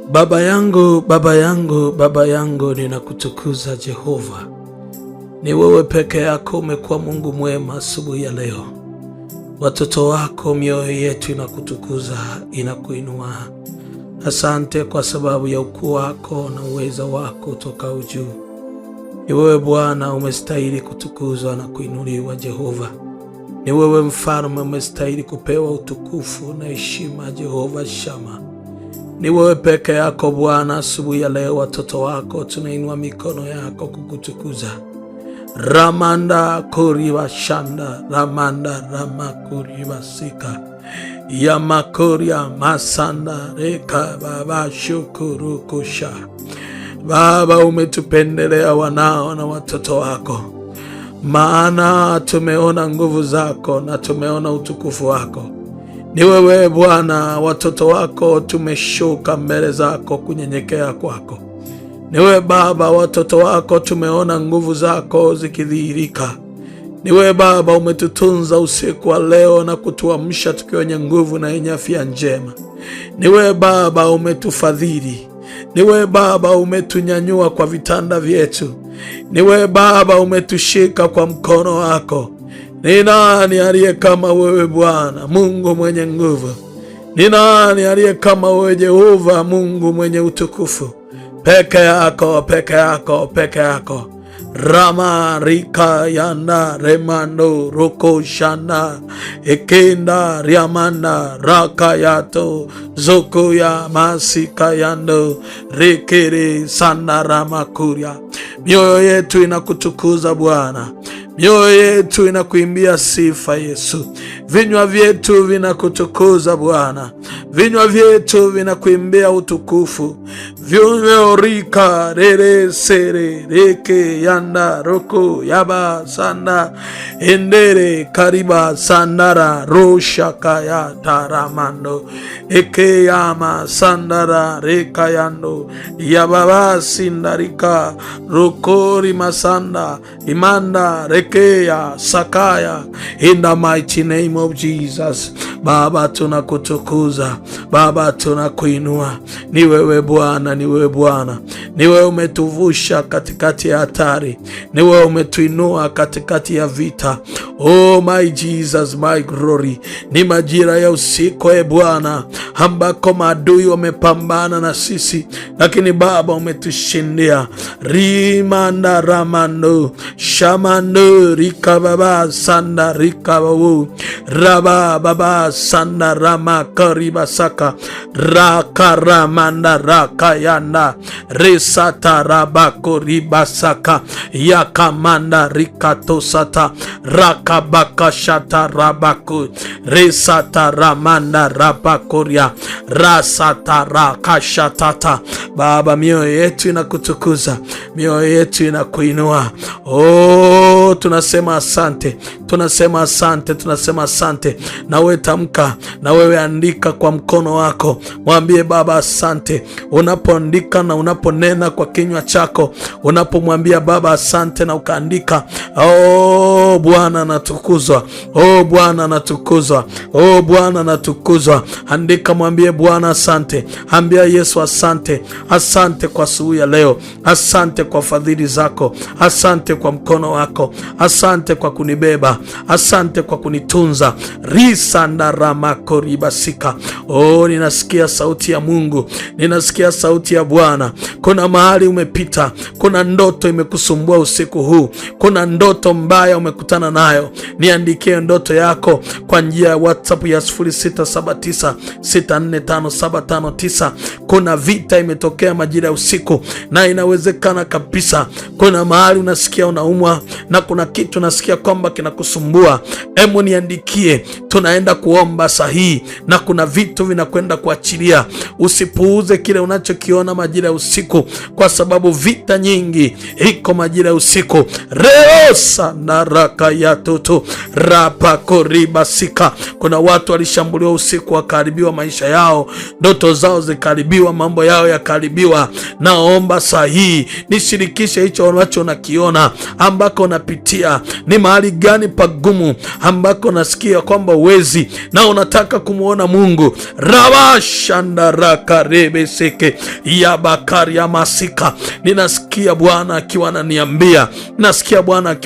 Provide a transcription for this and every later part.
Baba yangu, Baba yangu, Baba yangu, ninakutukuza Jehova. Ni wewe peke yako umekuwa Mungu mwema asubuhi ya leo. Watoto wako mioyo yetu inakutukuza, inakuinua. Asante kwa sababu ya ukuu wako na uweza wako toka juu. Ni wewe Bwana umestahili kutukuzwa na kuinuliwa Jehova. Ni wewe mfalme umestahili kupewa utukufu na heshima Jehova Shama. Ni wewe peke yako Bwana. Asubuhi ya leo watoto wako tunainua mikono yako kukutukuza. Ramanda kuriba shanda, ramanda ramakuriba sika, yamakoria masanda reka baba shukuru kusha. Baba, umetupendelea wanao na watoto wako, maana tumeona nguvu zako na tumeona utukufu wako. Ni wewe Bwana, watoto wako tumeshuka mbele zako kunyenyekea kwako. Ni wewe Baba, watoto wako tumeona nguvu zako zikidhihirika. Ni wewe Baba, umetutunza usiku wa leo na kutuamsha tukiwa wenye nguvu na yenye afya njema. Ni wewe Baba, umetufadhili. Ni wewe Baba, umetunyanyua kwa vitanda vyetu. Ni wewe Baba, umetushika kwa mkono wako. Ni nani aliye kama wewe Bwana, Mungu mwenye nguvu? Ni nani aliye kama wewe Jehova, Mungu mwenye utukufu? Peke yako, peke yako, peke yako. Rama rika yanda remando roko shanda ekenda riamanda raka yato zoko ya masika yando rekere sanda ramakuria. Mioyo yetu inakutukuza Bwana. Mioyo yetu inakuimbia sifa Yesu. Vinywa vyetu vinakutukuza Bwana. Vinywa vyetu vinakuimbia utukufu. Vinywa rika rere sere reke yanda roko yaba sanda endere kariba sandara rosha kaya taramando eke yama sandara reka yando yababa sindarika rokori masanda imanda rekeya sakaya. In the mighty name of Jesus. Baba, tunakutukuza. Baba, tunakuinua. Ni wewe Bwana, ni wewe Bwana. Ni wewe umetuvusha katikati ya hatari. Ni wewe umetuinua katikati ya vita. Oh my Jesus, my glory. Ni majira ya usiku e Bwana, ambako maadui wamepambana na sisi, lakini Baba umetushindia. Rimanda ramando shamando rika baba sanda rika babu raba baba sanda rama kariba saka raka ramanda raka yanda resata rabako riba saka yakamanda rikato sata raka baka shata rabako resata ramanda rabakoria rasata raka shatata. Baba, mioyo yetu inakutukuza, mioyo yetu inakuinua. Oh, tunasema asante, tunasema asante, tunasema asante. Na wewe tamka, na wewe andika kwa mkono wako, mwambie Baba asante. Unapoandika na unaponena kwa kinywa chako, unapomwambia Baba asante na ukaandika, oh Bwana natukuzwa, oh Bwana natukuzwa, oh Bwana natukuzwa. Andika, mwambie Bwana asante, ambia Yesu asante. Asante kwa asubuhi ya leo, asante kwa fadhili zako, asante kwa mkono wako, asante kwa kunibeba, asante kwa kunitunza. Risanda ramako ribasika. Oh, ninasikia sauti ya Mungu, ninasikia sauti ya Bwana. Kuna mahali umepita, kuna ndoto imekusumbua usiku huu, kuna ndoto mbaya umekutana nayo. Niandikie ndoto yako kwa njia ya WhatsApp ya 0679645759. Kuna vita imetokea majira ya usiku na inawezekana kabisa kuna mahali unasikia unaumwa na kuna kitu unasikia kwamba kinakusumbua. Hebu niandikie, tunaenda kuomba sahihi na kuna vitu vinakwenda kuachilia. Usipuuze kile unachokiona majira ya usiku, kwa sababu vita nyingi iko majira ya usiku. Reosa na raka ya toto rapa koribasika. Kuna watu walishambuliwa usiku wakaharibiwa maisha yao, ndoto zao zikaharibiwa. yakaharibiwa, mambo yao yakaharibiwa. Naomba saa hii nishirikishe hicho ambacho nakiona, ambako napitia. Ni mahali gani pagumu ambako nasikia kwamba uwezi na unataka kumuona Mungu? Rabashandarakarebe ya bakari ya masika. Ninasikia Bwana akiwa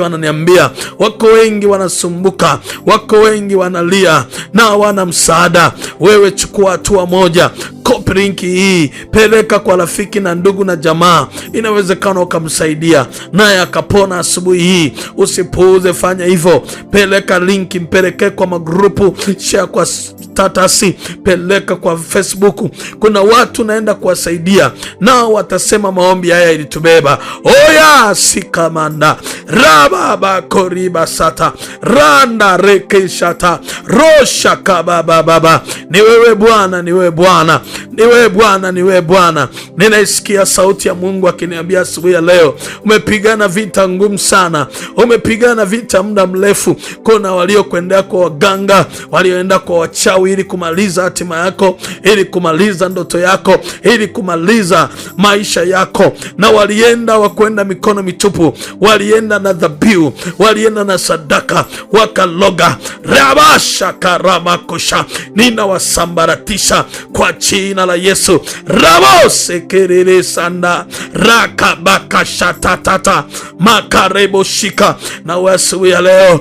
ananiambia, wako wengi wanasumbuka, wako wengi wanalia na hawana msaada. Wewe chukua hatua moja. Copy link hii, peleka kwa rafiki na ndugu na jamaa, inawezekana ukamsaidia naye akapona asubuhi hii. Usipuuze, fanya hivyo. Peleka link, mpeleke kwa magrupu, share kwa status, peleka kwa Facebook. Kuna watu naenda kuwasaidia, nao watasema maombi haya ilitubeba. Oya sikamanda rababa koriba sata randa rekeshata rosha kababa baba. Ni wewe Bwana, ni wewe Bwana, ni wewe Bwana, ni wewe Bwana. Ninaisikia sauti ya Mungu akiniambia asubuhi ya leo, umepigana vita ngumu sana, umepigana vita muda mrefu. Kuna waliokwenda kwa waganga, walioenda kwa wachawi ili kumaliza hatima yako, ili kumaliza ndoto yako, ili kumaliza maisha yako, na walienda wakwenda mikono mitupu, walienda na dhabihu, walienda na sadaka, wakaloga. Rabasha karamakosha, ninawasambaratisha kwa jina la Yesu. Rabose kerere sanda rakabaka shatatata makarebo shika. Na wasubu ya leo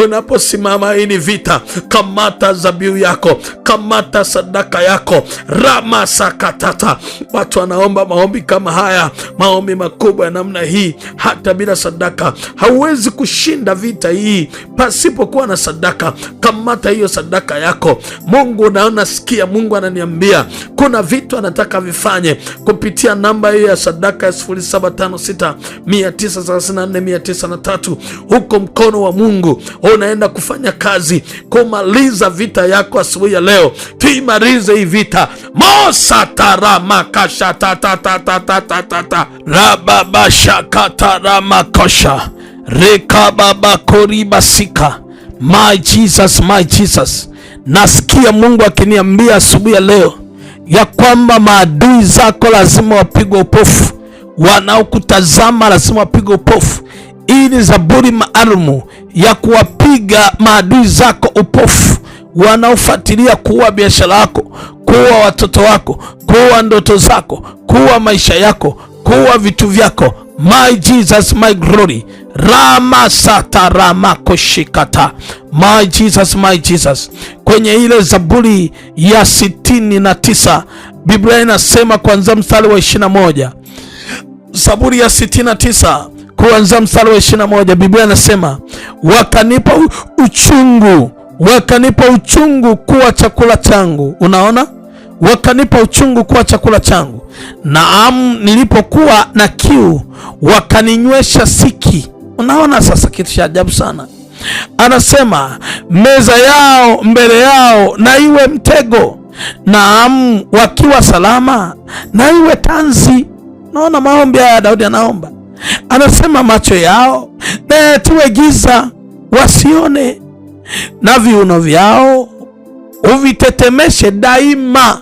unaposimama hii ni vita, kamata zabiu yako, kamata sadaka yako. Rama sakatata. Watu wanaomba maombi kama haya, maombi makubwa ya namna hii. Hata bila sadaka hauwezi kushinda vita hii pasipokuwa na sadaka. Kamata hiyo sadaka yako. Mungu naona sikia, Mungu ananiambia kuna vitu anataka vifanye kupitia namba hiyo ya sadaka ya 0756934903. Huko mkono wa Mungu unaenda kufanya kazi kumaliza vita yako asubuhi ya leo. Tuimalize hii vita. Mosataramakashatatatatatatatata rababashakataramakosha rekababakoribasika. My Jesus, my Jesus. Nasikia Mungu akiniambia asubuhi ya leo ya kwamba maadui zako lazima wapigwe upofu, wanaokutazama lazima wapigwe upofu. Hii ni zaburi maalumu ya kuwapiga maadui zako upofu, wanaofuatilia kuua biashara yako, kuua watoto wako, kuua ndoto zako, kuua maisha yako, kuua vitu vyako. My Jesus, my glory. Rama sata rama koshikata. My Jesus, my Jesus. Kwenye ile zaburi ya 69 Biblia inasema kuanzia mstari wa 21. Zaburi ya 69 kuanzia mstari wa 21 Biblia inasema, wakanipa uchungu kuwa chakula changu. Unaona? Wakanipa uchungu kuwa chakula changu. Naam, nilipokuwa na kiu wakaninywesha siki. Unaona sasa kitu cha ajabu sana. Anasema meza yao mbele yao na iwe mtego, naam wakiwa salama na iwe tanzi. Naona maombi haya Daudi anaomba. Anasema macho yao na yatiwe giza wasione, na viuno vyao uvitetemeshe daima.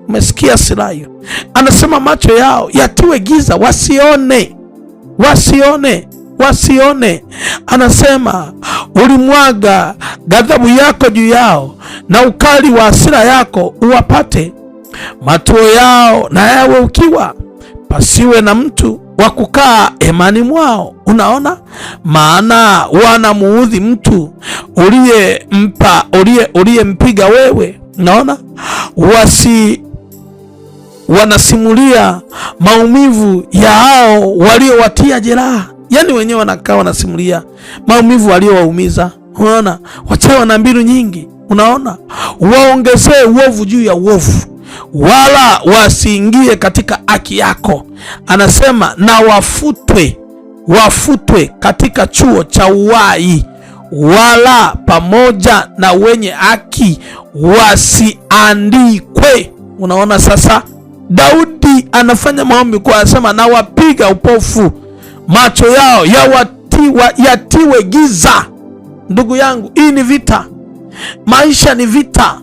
Umesikia sura hiyo? Anasema macho yao yatiwe giza wasione. Anasema ulimwaga ghadhabu yako juu yao, na ukali wa hasira yako uwapate. Matuo yao na yawe ukiwa, pasiwe na mtu wa kukaa hemani mwao. Unaona? Maana wanamuudhi mtu uliyempiga wewe. Unaona? Wanasimulia maumivu ya hao waliowatia jeraha. Yani wenyewe wanakaa wanasimulia maumivu waliowaumiza. Unaona? Wachawi na mbinu nyingi. Unaona? Waongezee uovu juu ya uovu, wala wasiingie katika haki yako. Anasema na wafutwe katika chuo cha uwai, wala pamoja na wenye haki wasiandikwe. Unaona sasa? Daudi anafanya maombi kwa anasema na wapiga upofu, macho yao yatiwe giza. Ndugu yangu, hii ni vita. Maisha ni vita.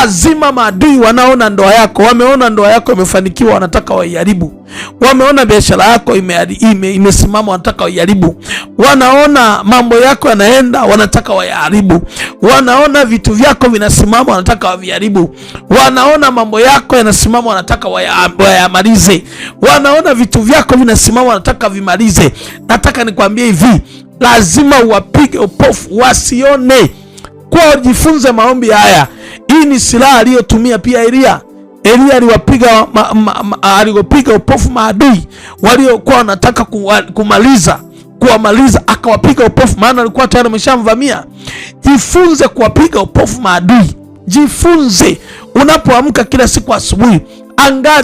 Lazima maadui wanaona ndoa yako, wameona ndoa yako imefanikiwa, wanataka waiharibu. Wameona biashara yako imesimama, wanataka waiharibu. Wanaona mambo yako yanaenda, wanataka wayaharibu. Wanaona vitu vyako vinasimama, wanataka waviharibu. Wanaona mambo yako yanasimama, wanataka wayamalize. Wanaona vitu vyako vinasimama, wanataka vimalize. Nataka nikwambie hivi, lazima uwapige upofu wasione. Kwa jifunze maombi haya. Hii ni silaha aliyotumia pia Elia. Elia aliwapiga upofu maadui waliokuwa wanataka kuwamaliza, akawapiga upofu, maana alikuwa tayari ameshamvamia. Jifunze kuwapiga upofu maadui. Jifunze unapoamka kila siku asubuhi,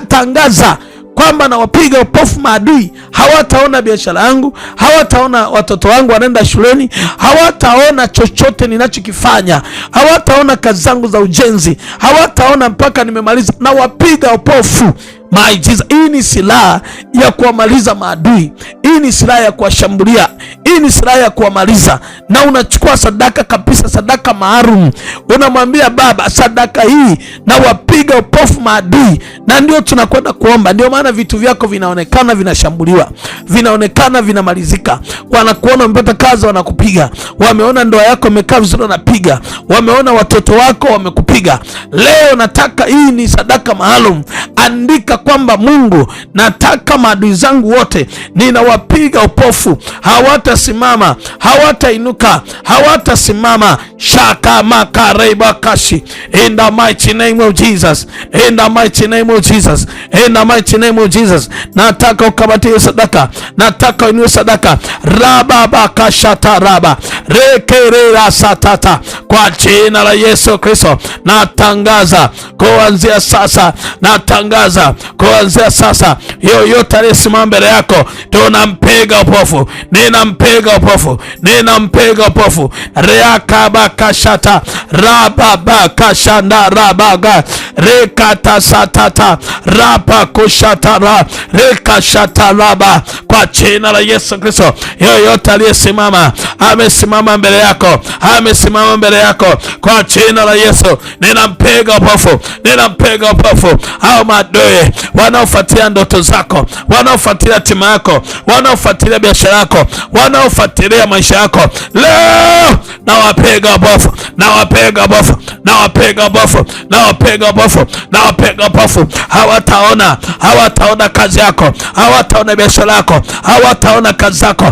tangaza kwamba nawapiga upofu maadui. Hawataona biashara yangu, hawataona watoto wangu wanaenda shuleni, hawataona chochote ninachokifanya, hawataona kazi zangu za ujenzi, hawataona mpaka nimemaliza. Nawapiga upofu. My Jesus. Hii ni silaha ya kuwamaliza maadui. Hii ni silaha ya kuwashambulia. Hii ni silaha ya kuwamaliza. Na unachukua sadaka kabisa, sadaka maalum. Unamwambia Baba, sadaka hii na wapiga upofu maadui. Na ndio tunakwenda kuomba. Ndio maana vitu vyako vinaonekana vinashambuliwa, vinaonekana vinamalizika. Wanakuona umepata kazi, wanakupiga. Wameona ndoa yako imekaa vizuri, wanapiga. Wameona watoto wako, wamekupiga. Leo nataka, hii ni sadaka maalum. Andika kwamba Mungu, nataka maadui zangu wote ninawapiga upofu. Hawatasimama, hawatainuka, hawatasimama. Shaka makareba kashi. In the mighty name of Jesus. In the mighty name of Jesus. In the mighty name of Jesus. Nataka ukabatie sadaka. Nataka uinue sadaka. Raba bakashata raba. Rekerera satata. Kwa jina la Yesu Kristo. Natangaza kuanzia sasa. Natangaza kuanzia sasa, yoyote aliyesimama mbele yako, tunampiga upofu. Ninampiga upofu. Ninampiga upofu. Reakabakashata rababakashanda rabaga rekata satata rabakushatara rekashata raba. Kwa jina la Yesu Kristo, yoyote aliyesimama, amesimama mbele yako, amesimama mbele yako, kwa jina la Yesu ninampiga upofu. Ninampiga upofu. Hao maadui wanaofuatilia ndoto zako, wanaofuatilia hatima yako, wanaofuatilia biashara yako, wanaofuatilia maisha yako, leo nawapiga upofu. Nawapiga upofu. Nawapiga upofu. Nawapiga upofu. Nawapiga upofu. Hawataona, hawataona kazi yako, hawataona biashara yako, hawataona kazi zako,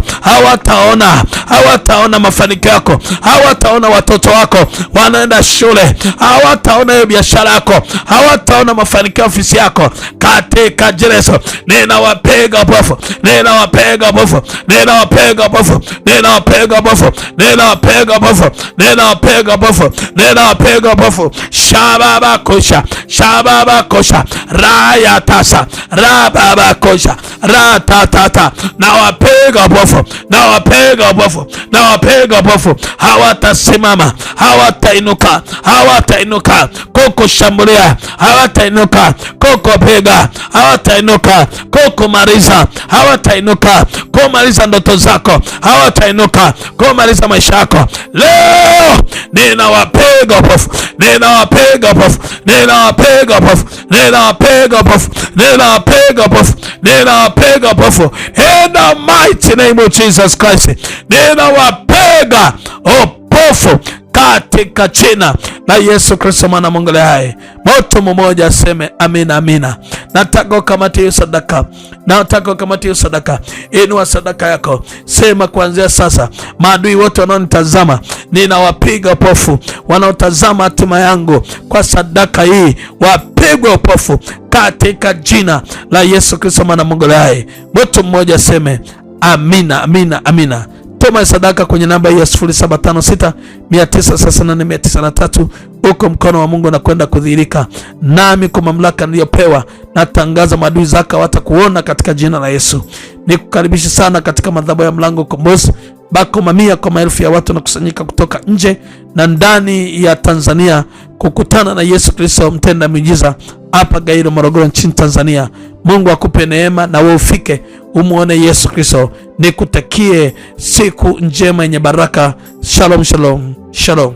hawataona mafanikio yako, hawataona watoto wako wanaenda shule, hawataona hiyo biashara yako, hawataona mafanikio ofisi yako. Katika jina la Yesu ninawapiga upofu. Ninawapiga upofu. Ninawapiga upofu. Ninawapiga upofu. Ninawapiga upofu. Ninawapiga upofu. Ninawapiga upofu. Shababa kosha. Shababa kosha. Raya tasa. Rababa kosha. Ratatata. Nawapiga upofu. Nawapiga upofu. Nawapiga upofu. Hawatasimama, hawatainuka, hawatainuka koko shambulia, hawatainuka koko piga, hawatainuka koko maliza, hawatainuka kumaliza ndoto zako, hawatainuka kumaliza maisha yako. Leo ninawapiga upofu. Ninawapiga upofu. Ninawapiga upofu. Ninawapiga upofu. Ninawapiga upofu. Ninawapiga upofu. In the mighty name of Jesus Christ. Ninawapiga upofu katika jina la Yesu Kristo mwana wa Mungu aliye hai. Moto mmoja aseme amina, amina. Nataka ukamatie hiyo sadaka. Nataka ukamatie hiyo sadaka. Inua sadaka yako. Sema kuanzia sasa, maadui wote wanaonitazama ninawapiga upofu. Wanaotazama hatima yangu kwa sadaka hii, wapigwe upofu katika jina la Yesu Kristo mwana wa Mungu aliye hai. Moto mmoja aseme amina, amina, amina. Tuma sadaka kwenye namba hii ya 0756 938 903. Uko mkono wa Mungu na kwenda kudhihirika. Nami kwa mamlaka niliyopewa natangaza maadui zako watakuona katika jina la Yesu. Nikukaribisha sana katika madhabahu ya Mlango Kombozi. Bako mamia kwa maelfu ya watu nakusanyika kutoka nje na ndani ya Tanzania kukutana na Yesu Kristo mtenda miujiza hapa Gairo, Morogoro nchini Tanzania. Mungu akupe neema na wewe ufike umuone Yesu Kristo. Nikutakie siku njema yenye baraka. Shalom, shalom, shalom.